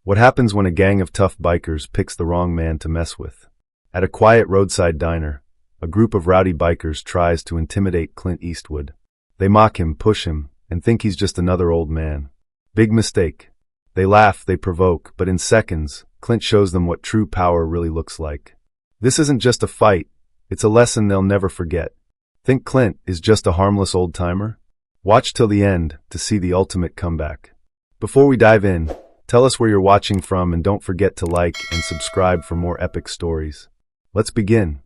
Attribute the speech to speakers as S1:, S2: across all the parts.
S1: What happens when a gang of tough bikers picks the wrong man to mess with? At a quiet roadside diner, a group of rowdy bikers tries to intimidate Clint Eastwood. They mock him, push him, and think he's just another old man. Big mistake. They laugh, they provoke, but in seconds, Clint shows them what true power really looks like. This isn't just a fight, it's a lesson they'll never forget. Think Clint is just a harmless old-timer? Watch till the end to see the ultimate comeback. Before we dive in, tell us where you're watching from and don't forget to like and subscribe for more epic stories. Let's begin.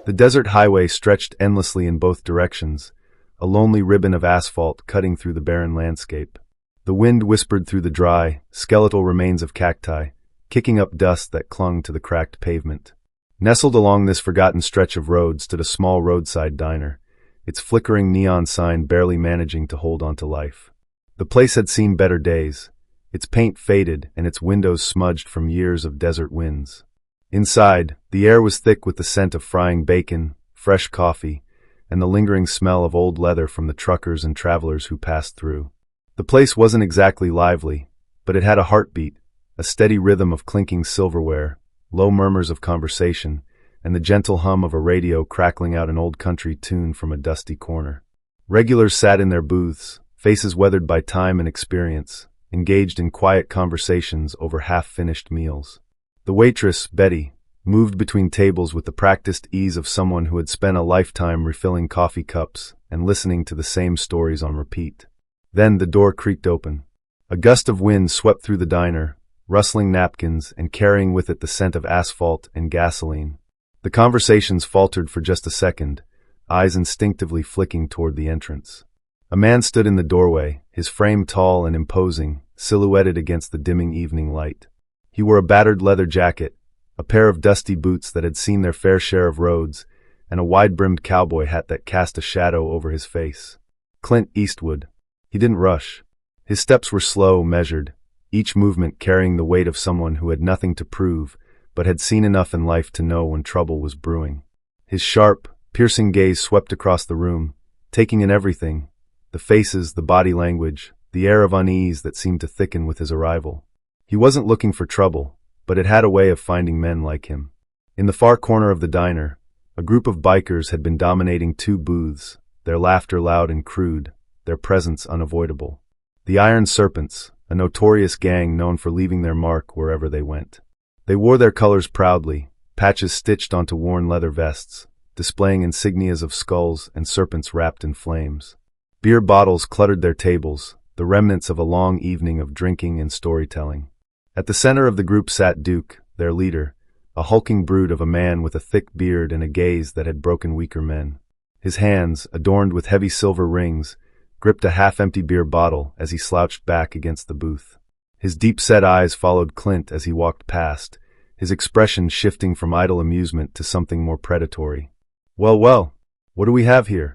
S1: The desert highway stretched endlessly in both directions, a lonely ribbon of asphalt cutting through the barren landscape. The wind whispered through the dry, skeletal remains of cacti, kicking up dust that clung to the cracked pavement. Nestled along this forgotten stretch of road stood a small roadside diner, its flickering neon sign barely managing to hold on to life. The place had seen better days, its paint faded and its windows smudged from years of desert winds. Inside, the air was thick with the scent of frying bacon, fresh coffee, and the lingering smell of old leather from the truckers and travelers who passed through. The place wasn't exactly lively, but it had a heartbeat, a steady rhythm of clinking silverware, low murmurs of conversation, and the gentle hum of a radio crackling out an old country tune from a dusty corner. Regulars sat in their booths, faces weathered by time and experience, engaged in quiet conversations over half-finished meals. The waitress, Betty, moved between tables with the practiced ease of someone who had spent a lifetime refilling coffee cups and listening to the same stories on repeat. Then the door creaked open. A gust of wind swept through the diner, rustling napkins and carrying with it the scent of asphalt and gasoline. The conversations faltered for just a second, eyes instinctively flicking toward the entrance. A man stood in the doorway, his frame tall and imposing, silhouetted against the dimming evening light. He wore a battered leather jacket, a pair of dusty boots that had seen their fair share of roads, and a wide-brimmed cowboy hat that cast a shadow over his face. Clint Eastwood. He didn't rush. His steps were slow, measured, each movement carrying the weight of someone who had nothing to prove, but had seen enough in life to know when trouble was brewing. His sharp, piercing gaze swept across the room, taking in everything, the faces, the body language, the air of unease that seemed to thicken with his arrival. He wasn't looking for trouble, but it had a way of finding men like him. In the far corner of the diner, a group of bikers had been dominating two booths, their laughter loud and crude, their presence unavoidable. The Iron Serpents, a notorious gang known for leaving their mark wherever they went. They wore their colors proudly, patches stitched onto worn leather vests, displaying insignias of skulls and serpents wrapped in flames. Beer bottles cluttered their tables, the remnants of a long evening of drinking and storytelling. At the center of the group sat Duke, their leader, a hulking brute of a man with a thick beard and a gaze that had broken weaker men. His hands, adorned with heavy silver rings, gripped a half-empty beer bottle as he slouched back against the booth. His deep-set eyes followed Clint as he walked past, his expression shifting from idle amusement to something more predatory. Well, what do we have here?"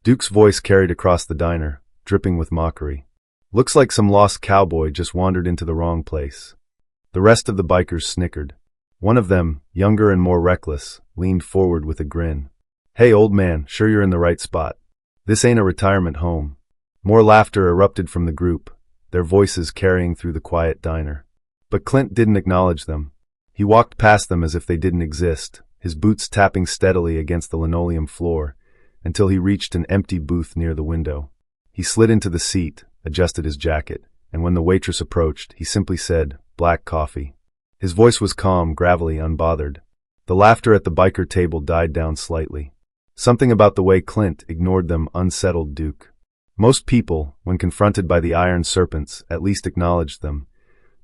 S1: Duke's voice carried across the diner, dripping with mockery. "Looks like some lost cowboy just wandered into the wrong place." The rest of the bikers snickered. One of them, younger and more reckless, leaned forward with a grin. "Hey, old man, sure you're in the right spot. This ain't a retirement home." More laughter erupted from the group, their voices carrying through the quiet diner. But Clint didn't acknowledge them. He walked past them as if they didn't exist, his boots tapping steadily against the linoleum floor, until he reached an empty booth near the window. He slid into the seat, adjusted his jacket, and when the waitress approached, he simply said, "Black coffee." His voice was calm, gravelly, unbothered. The laughter at the biker table died down slightly. Something about the way Clint ignored them unsettled Duke. Most people, when confronted by the Iron Serpents, at least acknowledged them,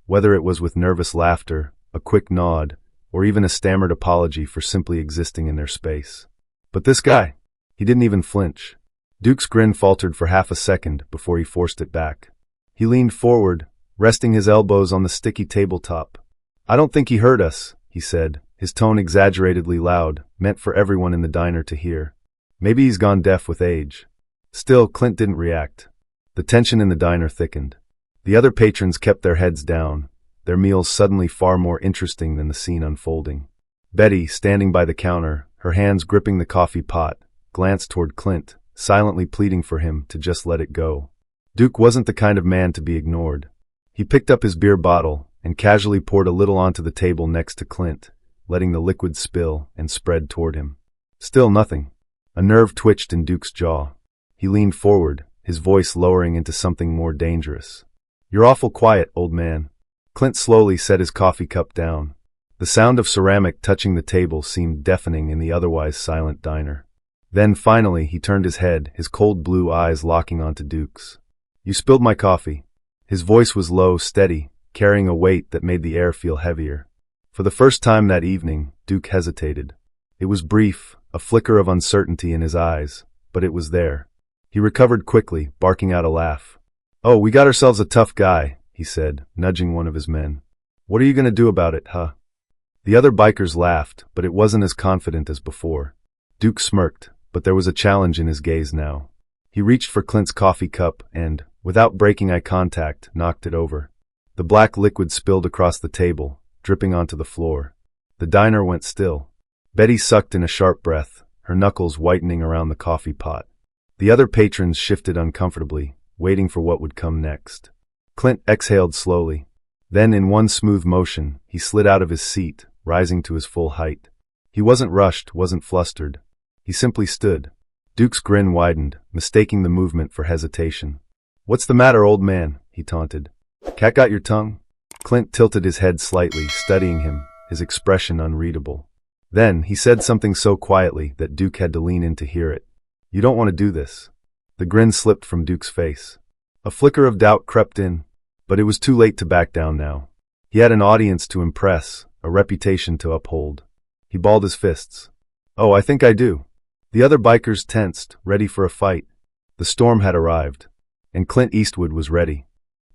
S1: whether it was with nervous laughter, a quick nod, or even a stammered apology for simply existing in their space. But this guy, he didn't even flinch. Duke's grin faltered for half a second before he forced it back. He leaned forward, resting his elbows on the sticky tabletop. "I don't think he heard us," he said, his tone exaggeratedly loud, meant for everyone in the diner to hear. "Maybe he's gone deaf with age." Still, Clint didn't react. The tension in the diner thickened. The other patrons kept their heads down, their meals suddenly far more interesting than the scene unfolding. Betty, standing by the counter, her hands gripping the coffee pot, glanced toward Clint, silently pleading for him to just let it go. Duke wasn't the kind of man to be ignored. He picked up his beer bottle, and casually poured a little onto the table next to Clint, letting the liquid spill and spread toward him. Still nothing. A nerve twitched in Duke's jaw. He leaned forward, his voice lowering into something more dangerous. "You're awful quiet, old man." Clint slowly set his coffee cup down. The sound of ceramic touching the table seemed deafening in the otherwise silent diner. Then finally he turned his head, his cold blue eyes locking onto Duke's. "You spilled my coffee." His voice was low, steady, carrying a weight that made the air feel heavier. For the first time that evening, Duke hesitated. It was brief, a flicker of uncertainty in his eyes, but it was there. He recovered quickly, barking out a laugh. "Oh, we got ourselves a tough guy," he said, nudging one of his men. "What are you going to do about it, huh?" The other bikers laughed, but it wasn't as confident as before. Duke smirked, but there was a challenge in his gaze now. He reached for Clint's coffee cup and, without breaking eye contact, knocked it over. The black liquid spilled across the table, dripping onto the floor. The diner went still. Betty sucked in a sharp breath, her knuckles whitening around the coffee pot. The other patrons shifted uncomfortably, waiting for what would come next. Clint exhaled slowly. Then, in one smooth motion, he slid out of his seat, rising to his full height. He wasn't rushed, wasn't flustered. He simply stood. Duke's grin widened, mistaking the movement for hesitation. "What's the matter, old man?" he taunted. "Cat got your tongue?" Clint tilted his head slightly, studying him, his expression unreadable. Then, he said something so quietly that Duke had to lean in to hear it. "You don't want to do this." The grin slipped from Duke's face. A flicker of doubt crept in, but it was too late to back down now. He had an audience to impress, a reputation to uphold. He balled his fists. "Oh, I think I do." The other bikers tensed, ready for a fight. The storm had arrived, and Clint Eastwood was ready.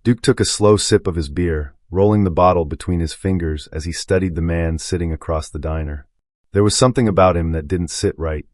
S1: Duke took a slow sip of his beer, rolling the bottle between his fingers as he studied the man sitting across the diner. There was something about him that didn't sit right.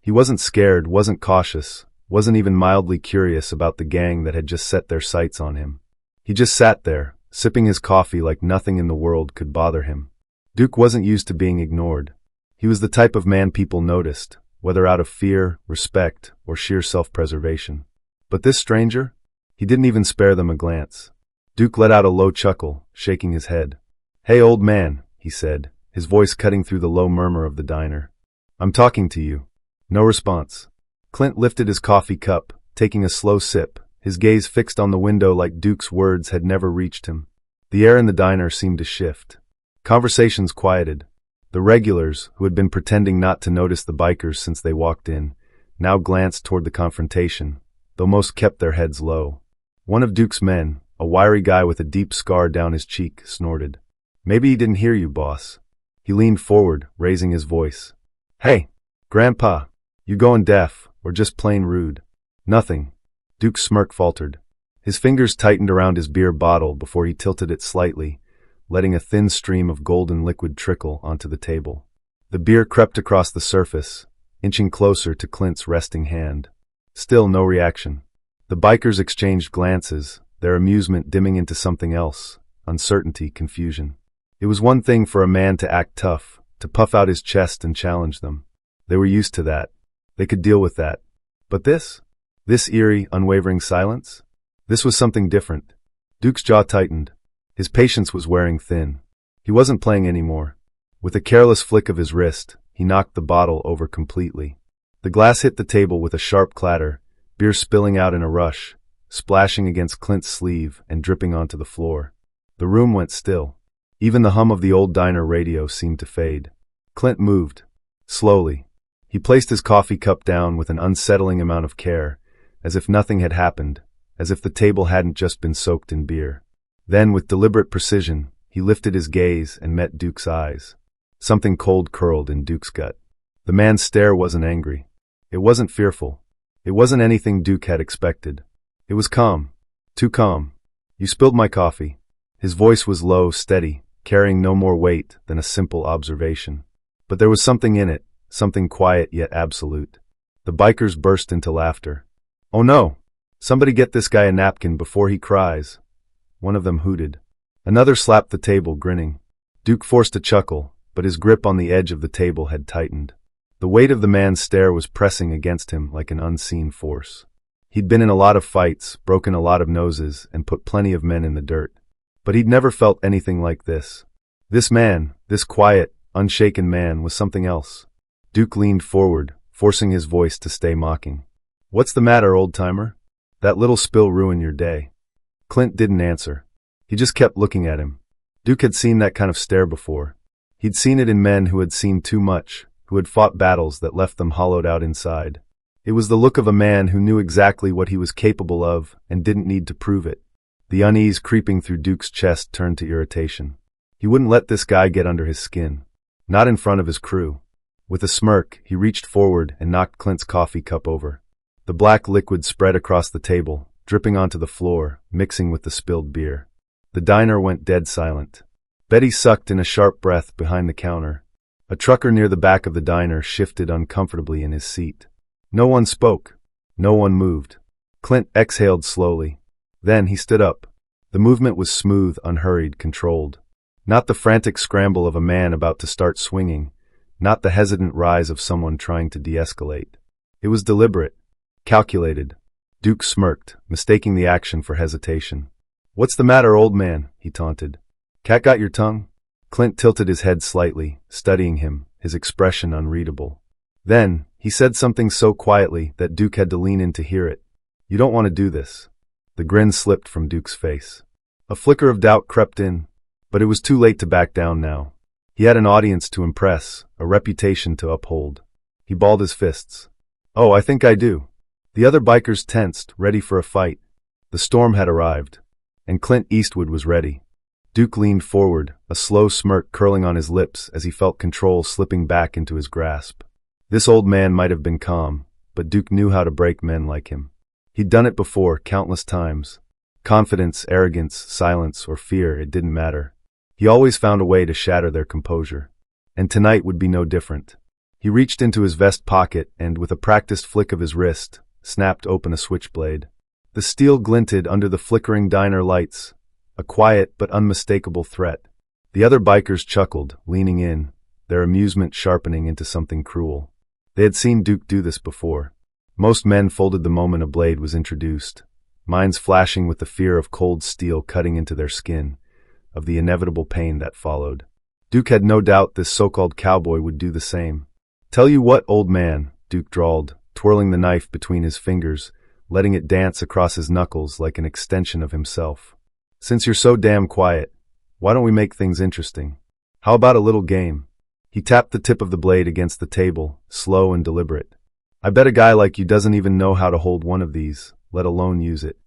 S1: He wasn't scared, wasn't cautious, wasn't even mildly curious about the gang that had just set their sights on him. He just sat there, sipping his coffee like nothing in the world could bother him. Duke wasn't used to being ignored. He was the type of man people noticed, whether out of fear, respect, or sheer self-preservation. But this stranger? He didn't even spare them a glance. Duke let out a low chuckle, shaking his head. "Hey, old man," he said, his voice cutting through the low murmur of the diner. "I'm talking to you." No response. Clint lifted his coffee cup, taking a slow sip, his gaze fixed on the window like Duke's words had never reached him. The air in the diner seemed to shift. Conversations quieted. The regulars, who had been pretending not to notice the bikers since they walked in, now glanced toward the confrontation, though most kept their heads low. One of Duke's men, a wiry guy with a deep scar down his cheek, snorted. "Maybe he didn't hear you, boss." He leaned forward, raising his voice. "Hey, Grandpa, you going deaf, or just plain rude?" "Nothing." Duke's smirk faltered. His fingers tightened around his beer bottle before he tilted it slightly, letting a thin stream of golden liquid trickle onto the table. The beer crept across the surface, inching closer to Clint's resting hand. Still no reaction. The bikers exchanged glances, their amusement dimming into something else, uncertainty, confusion. It was one thing for a man to act tough, to puff out his chest and challenge them. They were used to that. They could deal with that. But this eerie, unwavering silence? This was something different. Duke's jaw tightened. His patience was wearing thin. He wasn't playing anymore. With a careless flick of his wrist, he knocked the bottle over completely. The glass hit the table with a sharp clatter, beer spilling out in a rush, splashing against Clint's sleeve and dripping onto the floor. The room went still. Even the hum of the old diner radio seemed to fade. Clint moved. Slowly. He placed his coffee cup down with an unsettling amount of care, as if nothing had happened, as if the table hadn't just been soaked in beer. Then, with deliberate precision, he lifted his gaze and met Duke's eyes. Something cold curled in Duke's gut. The man's stare wasn't angry. It wasn't fearful. It wasn't anything Duke had expected. It was calm. Too calm. "You spilled my coffee." His voice was low, steady, carrying no more weight than a simple observation. But there was something in it, something quiet yet absolute. The bikers burst into laughter. "Oh no! Somebody get this guy a napkin before he cries." One of them hooted. Another slapped the table, grinning. Duke forced a chuckle, but his grip on the edge of the table had tightened. The weight of the man's stare was pressing against him like an unseen force. He'd been in a lot of fights, broken a lot of noses, and put plenty of men in the dirt. But he'd never felt anything like this. This man, this quiet, unshaken man, was something else. Duke leaned forward, forcing his voice to stay mocking. "What's the matter, old-timer? That little spill ruined your day." Clint didn't answer. He just kept looking at him. Duke had seen that kind of stare before. He'd seen it in men who had seen too much, who had fought battles that left them hollowed out inside. It was the look of a man who knew exactly what he was capable of and didn't need to prove it. The unease creeping through Duke's chest turned to irritation. He wouldn't let this guy get under his skin. Not in front of his crew. With a smirk, he reached forward and knocked Clint's coffee cup over. The black liquid spread across the table, dripping onto the floor, mixing with the spilled beer. The diner went dead silent. Betty sucked in a sharp breath behind the counter. A trucker near the back of the diner shifted uncomfortably in his seat. No one spoke. No one moved. Clint exhaled slowly. Then he stood up. The movement was smooth, unhurried, controlled. Not the frantic scramble of a man about to start swinging. Not the hesitant rise of someone trying to de-escalate. It was deliberate. Calculated. Duke smirked, mistaking the action for hesitation. "What's the matter, old man?" he taunted. "Cat got your tongue?" Clint tilted his head slightly, studying him, his expression unreadable. Then, he said something so quietly that Duke had to lean in to hear it. "You don't want to do this." The grin slipped from Duke's face. A flicker of doubt crept in, but it was too late to back down now. He had an audience to impress, a reputation to uphold. He balled his fists. "Oh, I think I do." The other bikers tensed, ready for a fight. The storm had arrived, and Clint Eastwood was ready. Duke leaned forward, a slow smirk curling on his lips as he felt control slipping back into his grasp. This old man might have been calm, but Duke knew how to break men like him. He'd done it before, countless times. Confidence, arrogance, silence, or fear, it didn't matter. He always found a way to shatter their composure. And tonight would be no different. He reached into his vest pocket and, with a practiced flick of his wrist, snapped open a switchblade. The steel glinted under the flickering diner lights, a quiet but unmistakable threat. The other bikers chuckled, leaning in, their amusement sharpening into something cruel. They had seen Duke do this before. Most men folded the moment a blade was introduced, minds flashing with the fear of cold steel cutting into their skin, of the inevitable pain that followed. Duke had no doubt this so-called cowboy would do the same. "Tell you what, old man," Duke drawled, twirling the knife between his fingers, letting it dance across his knuckles like an extension of himself. "Since you're so damn quiet, why don't we make things interesting? How about a little game?" He tapped the tip of the blade against the table, slow and deliberate. "I bet a guy like you doesn't even know how to hold one of these, let alone use it."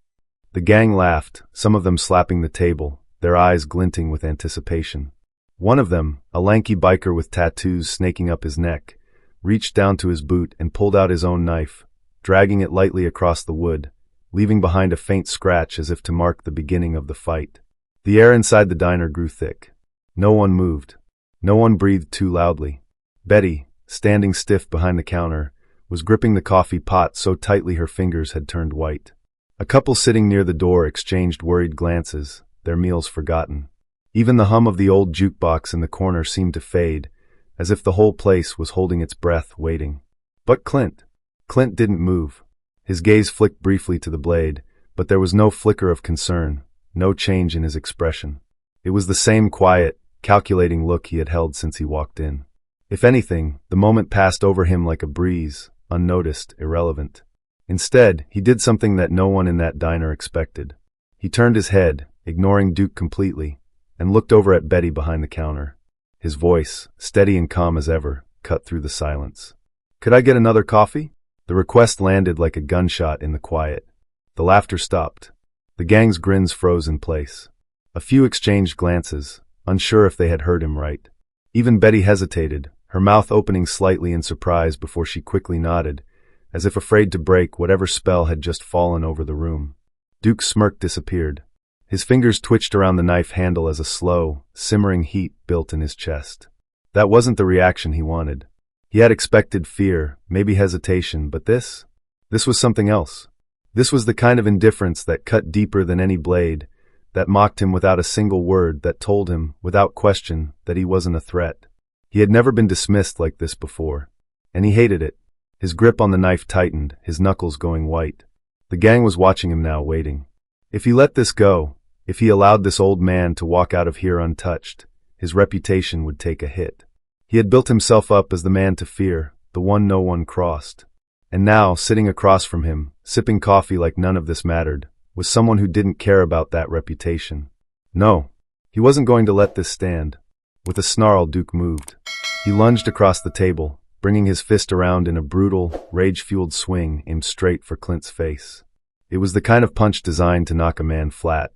S1: The gang laughed, some of them slapping the table, their eyes glinting with anticipation. One of them, a lanky biker with tattoos snaking up his neck, reached down to his boot and pulled out his own knife, dragging it lightly across the wood, leaving behind a faint scratch as if to mark the beginning of the fight. The air inside the diner grew thick. No one moved. No one breathed too loudly. Betty, standing stiff behind the counter, was gripping the coffee pot so tightly her fingers had turned white. A couple sitting near the door exchanged worried glances, their meals forgotten. Even the hum of the old jukebox in the corner seemed to fade, as if the whole place was holding its breath, waiting. But Clint didn't move. His gaze flicked briefly to the blade, but there was no flicker of concern, no change in his expression. It was the same quiet, calculating look he had held since he walked in. If anything, the moment passed over him like a breeze, unnoticed, irrelevant. Instead, he did something that no one in that diner expected. He turned his head, ignoring Duke completely, and looked over at Betty behind the counter. His voice, steady and calm as ever, cut through the silence. "Could I get another coffee?" The request landed like a gunshot in the quiet. The laughter stopped. The gang's grins froze in place. A few exchanged glances, unsure if they had heard him right. Even Betty hesitated, her mouth opening slightly in surprise before she quickly nodded, as if afraid to break whatever spell had just fallen over the room. Duke's smirk disappeared. His fingers twitched around the knife handle as a slow, simmering heat built in his chest. That wasn't the reaction he wanted. He had expected fear, maybe hesitation, but this was something else. This was the kind of indifference that cut deeper than any blade, that mocked him without a single word, that told him, without question, that he wasn't a threat. He had never been dismissed like this before, and he hated it. His grip on the knife tightened, his knuckles going white. The gang was watching him now, waiting. If he let this go, If he allowed this old man to walk out of here untouched, his reputation would take a hit. He had built himself up as the man to fear, the one no one crossed. And now, sitting across from him, sipping coffee like none of this mattered, was someone who didn't care about that reputation. No, he wasn't going to let this stand. With a snarl, Duke moved. He lunged across the table, bringing his fist around in a brutal, rage-fueled swing aimed straight for Clint's face. It was the kind of punch designed to knock a man flat,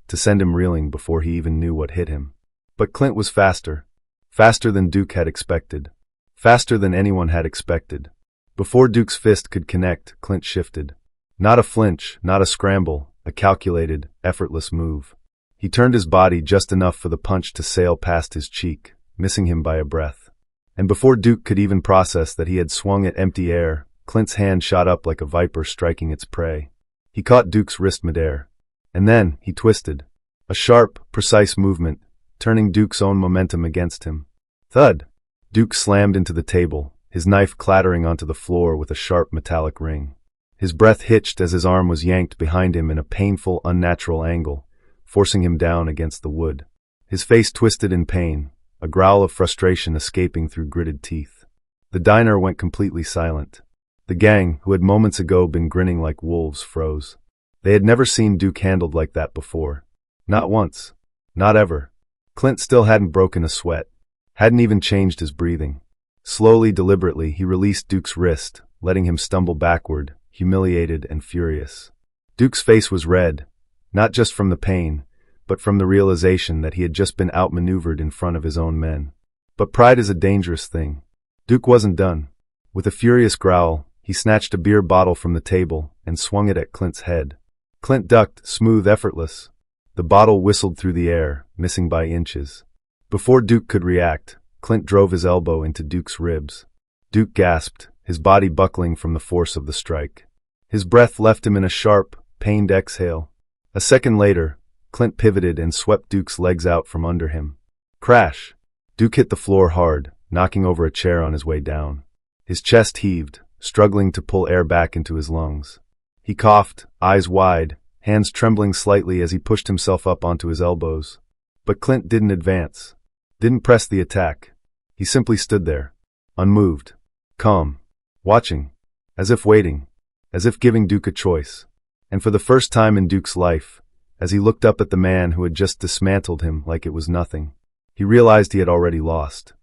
S1: to send him reeling before he even knew what hit him. But Clint was faster. Faster than Duke had expected. Faster than anyone had expected. Before Duke's fist could connect, Clint shifted. Not a flinch, not a scramble, a calculated, effortless move. He turned his body just enough for the punch to sail past his cheek, missing him by a breath. And before Duke could even process that he had swung at empty air, Clint's hand shot up like a viper striking its prey. He caught Duke's wrist midair. And then, he twisted. A sharp, precise movement, turning Duke's own momentum against him. Thud! Duke slammed into the table, his knife clattering onto the floor with a sharp metallic ring. His breath hitched as his arm was yanked behind him in a painful, unnatural angle, forcing him down against the wood. His face twisted in pain, a growl of frustration escaping through gritted teeth. The diner went completely silent. The gang, who had moments ago been grinning like wolves, froze. They had never seen Duke handled like that before. Not once. Not ever. Clint still hadn't broken a sweat. Hadn't even changed his breathing. Slowly, deliberately, he released Duke's wrist, letting him stumble backward, humiliated and furious. Duke's face was red, not just from the pain, but from the realization that he had just been outmaneuvered in front of his own men. But pride is a dangerous thing. Duke wasn't done. With a furious growl, he snatched a beer bottle from the table and swung it at Clint's head. Clint ducked, smooth, effortless. The bottle whistled through the air, missing by inches. Before Duke could react, Clint drove his elbow into Duke's ribs. Duke gasped, his body buckling from the force of the strike. His breath left him in a sharp, pained exhale. A second later, Clint pivoted and swept Duke's legs out from under him. Crash! Duke hit the floor hard, knocking over a chair on his way down. His chest heaved, struggling to pull air back into his lungs. He coughed, eyes wide, hands trembling slightly as he pushed himself up onto his elbows. But Clint didn't advance. Didn't press the attack. He simply stood there, unmoved, calm, watching, as if waiting, as if giving Duke a choice. And for the first time in Duke's life, as he looked up at the man who had just dismantled him like it was nothing, he realized he had already lost.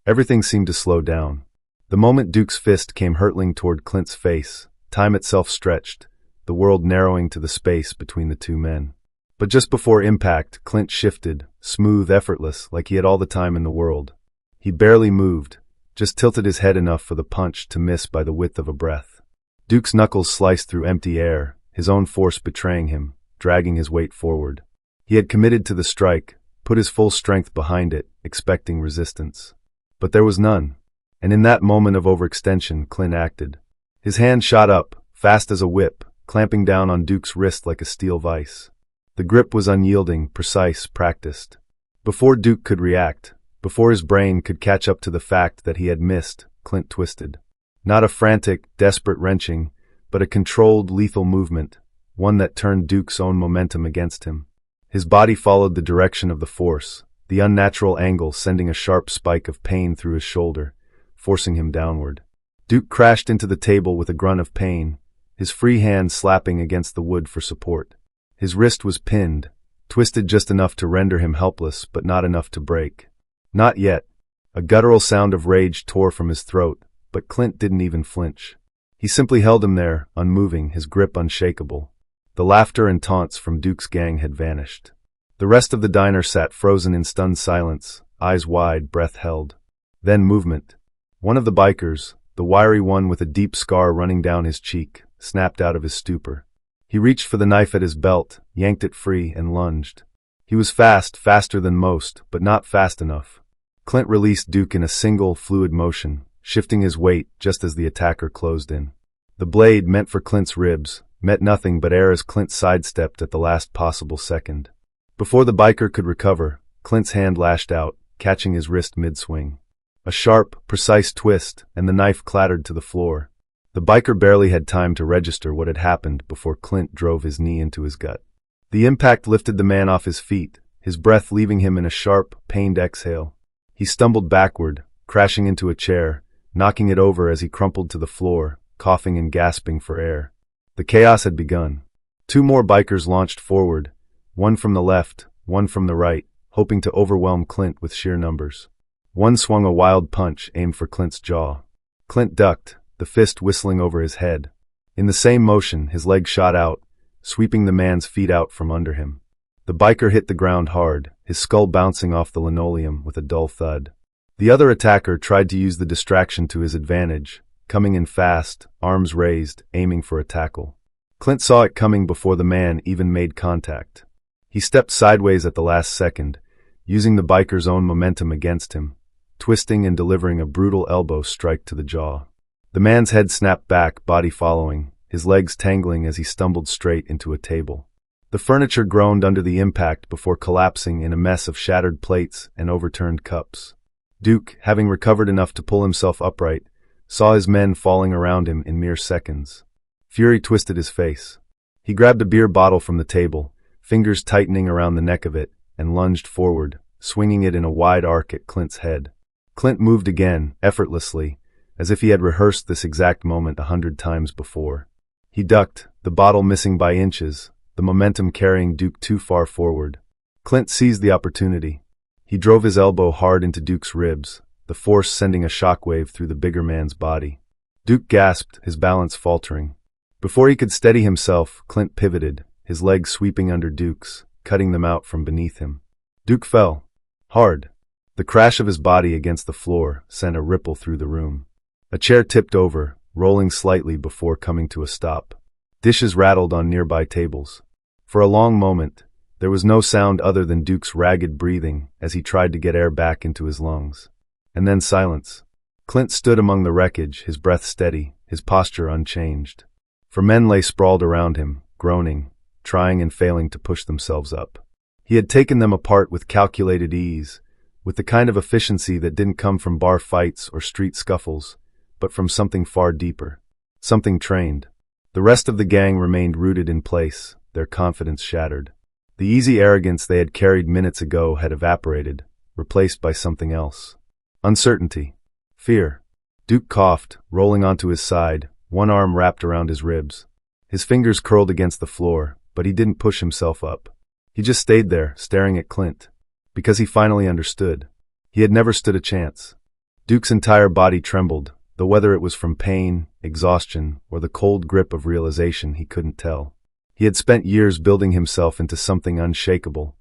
S1: Everything seemed to slow down. The moment Duke's fist came hurtling toward Clint's face, time itself stretched, the world narrowing to the space between the two men. But just before impact, Clint shifted, smooth, effortless, like he had all the time in the world. He barely moved, just tilted his head enough for the punch to miss by the width of a breath. Duke's knuckles sliced through empty air, his own force betraying him, dragging his weight forward. He had committed to the strike, put his full strength behind it, expecting resistance. But there was none. And in that moment of overextension, Clint acted. His hand shot up, fast as a whip, clamping down on Duke's wrist like a steel vise. The grip was unyielding, precise, practiced. Before Duke could react, before his brain could catch up to the fact that he had missed, Clint twisted. Not a frantic, desperate wrenching, but a controlled, lethal movement, one that turned Duke's own momentum against him. His body followed the direction of the force, the unnatural angle sending a sharp spike of pain through his shoulder, forcing him downward. Duke crashed into the table with a grunt of pain, his free hand slapping against the wood for support. His wrist was pinned, twisted just enough to render him helpless, but not enough to break. Not yet. A guttural sound of rage tore from his throat, but Clint didn't even flinch. He simply held him there, unmoving, his grip unshakable. The laughter and taunts from Duke's gang had vanished. The rest of the diner sat frozen in stunned silence, eyes wide, breath held. Then movement. One of the bikers, the wiry one with a deep scar running down his cheek, snapped out of his stupor. He reached for the knife at his belt, yanked it free, and lunged. He was fast, faster than most, but not fast enough. Clint released Duke in a single, fluid motion, shifting his weight just as the attacker closed in. The blade, meant for Clint's ribs, met nothing but air as Clint sidestepped at the last possible second. Before the biker could recover, Clint's hand lashed out, catching his wrist mid-swing. A sharp, precise twist, and the knife clattered to the floor. The biker barely had time to register what had happened before Clint drove his knee into his gut. The impact lifted the man off his feet, his breath leaving him in a sharp, pained exhale. He stumbled backward, crashing into a chair, knocking it over as he crumpled to the floor, coughing and gasping for air. The chaos had begun. Two more bikers launched forward, one from the left, one from the right, hoping to overwhelm Clint with sheer numbers. One swung a wild punch aimed for Clint's jaw. Clint ducked, the fist whistling over his head. In the same motion, his leg shot out, sweeping the man's feet out from under him. The biker hit the ground hard, his skull bouncing off the linoleum with a dull thud. The other attacker tried to use the distraction to his advantage, coming in fast, arms raised, aiming for a tackle. Clint saw it coming before the man even made contact. He stepped sideways at the last second, using the biker's own momentum against him, twisting and delivering a brutal elbow strike to the jaw. The man's head snapped back, body following, his legs tangling as he stumbled straight into a table. The furniture groaned under the impact before collapsing in a mess of shattered plates and overturned cups. Duke, having recovered enough to pull himself upright, saw his men falling around him in mere seconds. Fury twisted his face. He grabbed a beer bottle from the table, fingers tightening around the neck of it, and lunged forward, swinging it in a wide arc at Clint's head. Clint moved again, effortlessly, as if he had rehearsed this exact moment 100 times before. He ducked, the bottle missing by inches, the momentum carrying Duke too far forward. Clint seized the opportunity. He drove his elbow hard into Duke's ribs, the force sending a shockwave through the bigger man's body. Duke gasped, his balance faltering. Before he could steady himself, Clint pivoted, his legs sweeping under Duke's, cutting them out from beneath him. Duke fell. Hard. The crash of his body against the floor sent a ripple through the room. A chair tipped over, rolling slightly before coming to a stop. Dishes rattled on nearby tables. For a long moment, there was no sound other than Duke's ragged breathing as he tried to get air back into his lungs. And then silence. Clint stood among the wreckage, his breath steady, his posture unchanged. For men lay sprawled around him, groaning, trying and failing to push themselves up. He had taken them apart with calculated ease, with the kind of efficiency that didn't come from bar fights or street scuffles, but from something far deeper. Something trained. The rest of the gang remained rooted in place, their confidence shattered. The easy arrogance they had carried minutes ago had evaporated, replaced by something else. Uncertainty. Fear. Duke coughed, rolling onto his side, one arm wrapped around his ribs. His fingers curled against the floor, but he didn't push himself up. He just stayed there, staring at Clint. Because he finally understood. He had never stood a chance. Duke's entire body trembled, though whether it was from pain, exhaustion, or the cold grip of realization he couldn't tell. He had spent years building himself into something unshakable,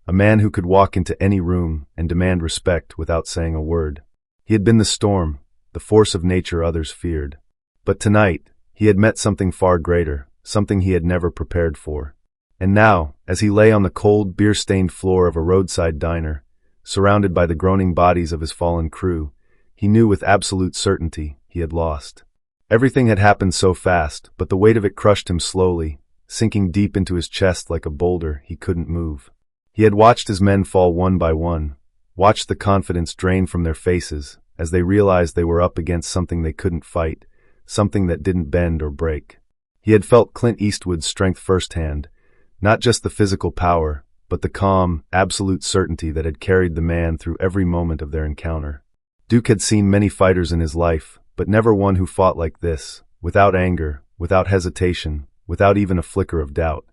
S1: a man who could walk into any room and demand respect without saying a word. He had been the storm, the force of nature others feared. But tonight, he had met something far greater, something he had never prepared for. And now, as he lay on the cold, beer-stained floor of a roadside diner, surrounded by the groaning bodies of his fallen crew, he knew with absolute certainty he had lost. Everything had happened so fast, but the weight of it crushed him slowly, sinking deep into his chest like a boulder he couldn't move. He had watched his men fall one by one, watched the confidence drain from their faces as they realized they were up against something they couldn't fight, something that didn't bend or break. He had felt Clint Eastwood's strength firsthand, not just the physical power, but the calm, absolute certainty that had carried the man through every moment of their encounter. Duke had seen many fighters in his life, but never one who fought like this, without anger, without hesitation, without even a flicker of doubt.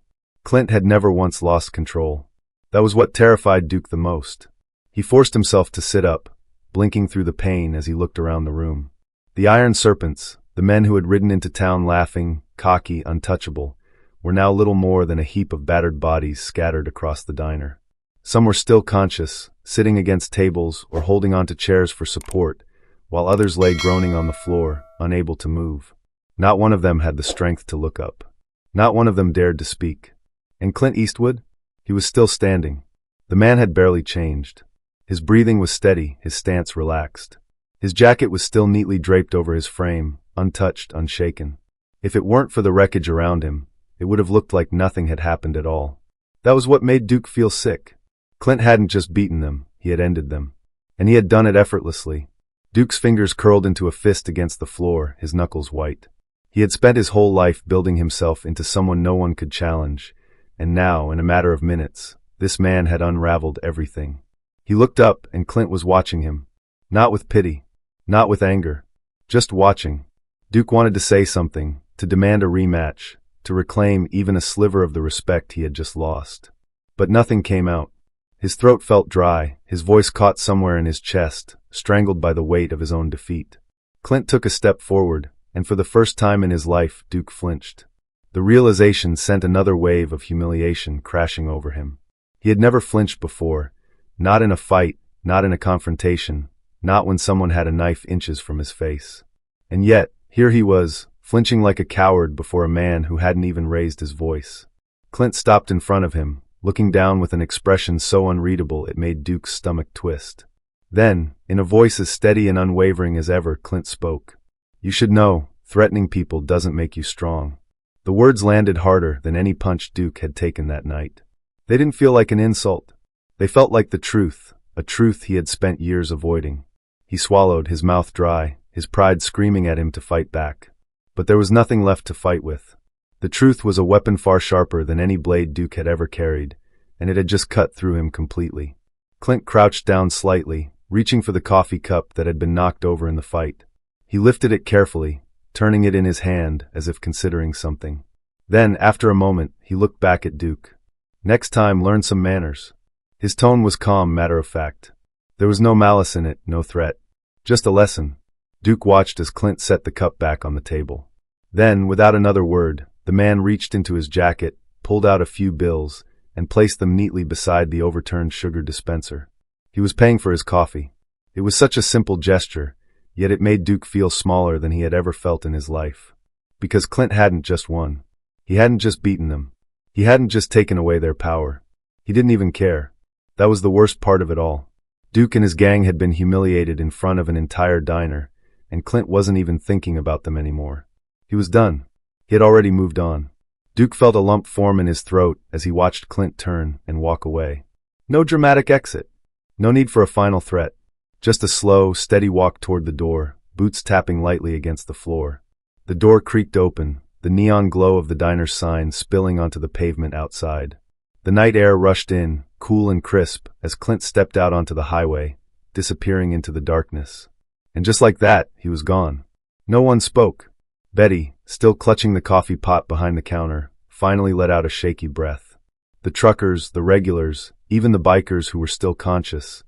S1: Clint had never once lost control. That was what terrified Duke the most. He forced himself to sit up, blinking through the pain as he looked around the room. The Iron Serpents, the men who had ridden into town laughing, cocky, untouchable, were now little more than a heap of battered bodies scattered across the diner. Some were still conscious, sitting against tables or holding onto chairs for support, while others lay groaning on the floor, unable to move. Not one of them had the strength to look up. Not one of them dared to speak. And Clint Eastwood? He was still standing. The man had barely changed. His breathing was steady, his stance relaxed. His jacket was still neatly draped over his frame, untouched, unshaken. If it weren't for the wreckage around him, it would have looked like nothing had happened at all. That was what made Duke feel sick. Clint hadn't just beaten them, he had ended them. And he had done it effortlessly. Duke's fingers curled into a fist against the floor, his knuckles white. He had spent his whole life building himself into someone no one could challenge, and now, in a matter of minutes, this man had unraveled everything. He looked up, and Clint was watching him. Not with pity, not with anger, just watching. Duke wanted to say something, to demand a rematch, to reclaim even a sliver of the respect he had just lost. But nothing came out. His throat felt dry, his voice caught somewhere in his chest, strangled by the weight of his own defeat. Clint took a step forward, and for the first time in his life, Duke flinched. The realization sent another wave of humiliation crashing over him. He had never flinched before, not in a fight, not in a confrontation, not when someone had a knife inches from his face. And yet, here he was, flinching like a coward before a man who hadn't even raised his voice. Clint stopped in front of him, looking down with an expression so unreadable it made Duke's stomach twist. Then, in a voice as steady and unwavering as ever, Clint spoke. "You should know, threatening people doesn't make you strong." The words landed harder than any punch Duke had taken that night. They didn't feel like an insult. They felt like the truth, a truth he had spent years avoiding. He swallowed, his mouth dry, his pride screaming at him to fight back. But there was nothing left to fight with. The truth was a weapon far sharper than any blade Duke had ever carried, and it had just cut through him completely. Clint crouched down slightly, reaching for the coffee cup that had been knocked over in the fight. He lifted it carefully, turning it in his hand as if considering something. Then, after a moment, he looked back at Duke. "Next time, learn some manners." His tone was calm, matter-of-fact. There was no malice in it, no threat. Just a lesson. Duke watched as Clint set the cup back on the table. Then, without another word, the man reached into his jacket, pulled out a few bills, and placed them neatly beside the overturned sugar dispenser. He was paying for his coffee. It was such a simple gesture, yet it made Duke feel smaller than he had ever felt in his life. Because Clint hadn't just won. He hadn't just beaten them. He hadn't just taken away their power. He didn't even care. That was the worst part of it all. Duke and his gang had been humiliated in front of an entire diner, and Clint wasn't even thinking about them anymore. He was done. He had already moved on. Duke felt a lump form in his throat as he watched Clint turn and walk away. No dramatic exit. No need for a final threat. Just a slow, steady walk toward the door, boots tapping lightly against the floor. The door creaked open, the neon glow of the diner's sign spilling onto the pavement outside. The night air rushed in, cool and crisp, as Clint stepped out onto the highway, disappearing into the darkness. And just like that, he was gone. No one spoke. Betty, still clutching the coffee pot behind the counter, finally let out a shaky breath. The truckers, the regulars, even the bikers who were still conscious,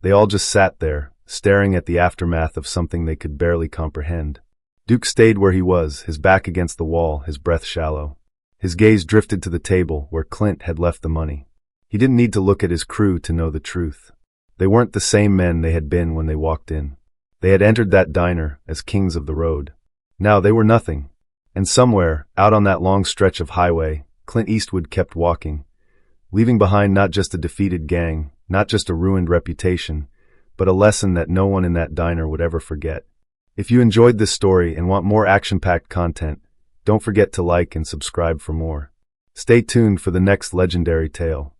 S1: they all just sat there, staring at the aftermath of something they could barely comprehend. Duke stayed where he was, his back against the wall, his breath shallow. His gaze drifted to the table where Clint had left the money. He didn't need to look at his crew to know the truth. They weren't the same men they had been when they walked in. They had entered that diner as kings of the road. Now they were nothing. And somewhere, out on that long stretch of highway, Clint Eastwood kept walking, leaving behind not just a defeated gang, not just a ruined reputation, but a lesson that no one in that diner would ever forget. If you enjoyed this story and want more action-packed content, don't forget to like and subscribe for more. Stay tuned for the next legendary tale.